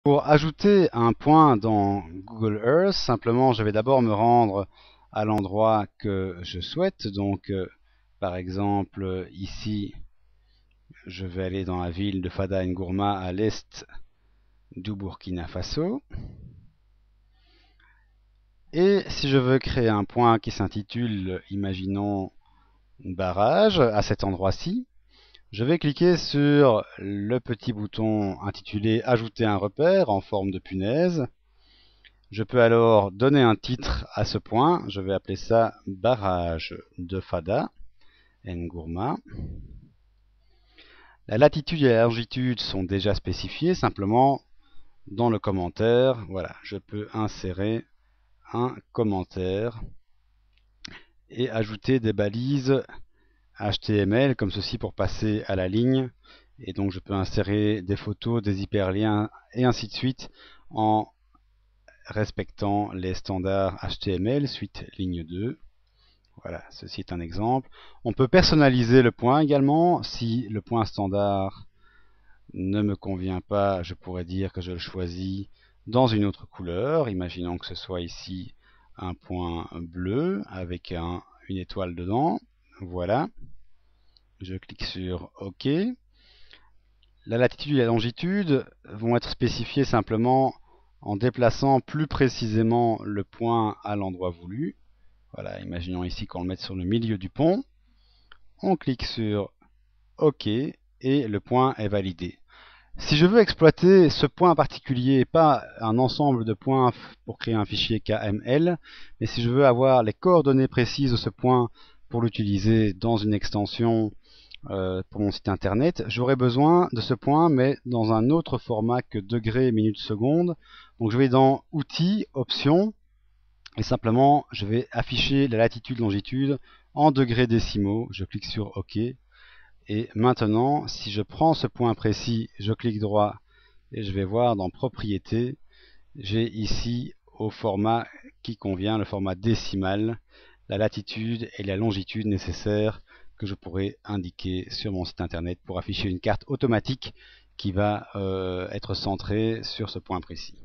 Pour ajouter un point dans Google Earth, simplement je vais d'abord me rendre à l'endroit que je souhaite. Donc par exemple ici je vais aller dans la ville de Fada Ngourma à l'est du Burkina Faso. Et si je veux créer un point qui s'intitule, imaginons, barrage à cet endroit-ci, je vais cliquer sur le petit bouton intitulé Ajouter un repère en forme de punaise. Je peux alors donner un titre à ce point. Je vais appeler ça barrage de Fada Ngourma. La latitude et la longitude sont déjà spécifiées. Simplement, dans le commentaire, voilà, je peux insérer un commentaire et ajouter des balises HTML comme ceci pour passer à la ligne. Et donc je peux insérer des photos, des hyperliens et ainsi de suite en respectant les standards HTML suite ligne 2. Voilà, ceci est un exemple. On peut personnaliser le point également. Si le point standard ne me convient pas, je pourrais dire que je le choisis dans une autre couleur. Imaginons que ce soit ici un point bleu avec une étoile dedans. Voilà. Je clique sur OK. La latitude et la longitude vont être spécifiées simplement en déplaçant plus précisément le point à l'endroit voulu. Voilà, imaginons ici qu'on le mette sur le milieu du pont. On clique sur OK et le point est validé. Si je veux exploiter ce point particulier, pas un ensemble de points pour créer un fichier KML, mais si je veux avoir les coordonnées précises de ce point pour l'utiliser dans une extension pour mon site internet, j'aurai besoin de ce point mais dans un autre format que degrés, minutes, secondes. Donc je vais dans Outils, Options, et simplement je vais afficher la latitude, longitude en degrés décimaux. Je clique sur OK. Et maintenant, si je prends ce point précis, je clique droit et je vais voir dans Propriétés, j'ai ici au format qui convient, le format décimal, la latitude et la longitude nécessaires que je pourrais indiquer sur mon site internet pour afficher une carte automatique qui va être centrée sur ce point précis.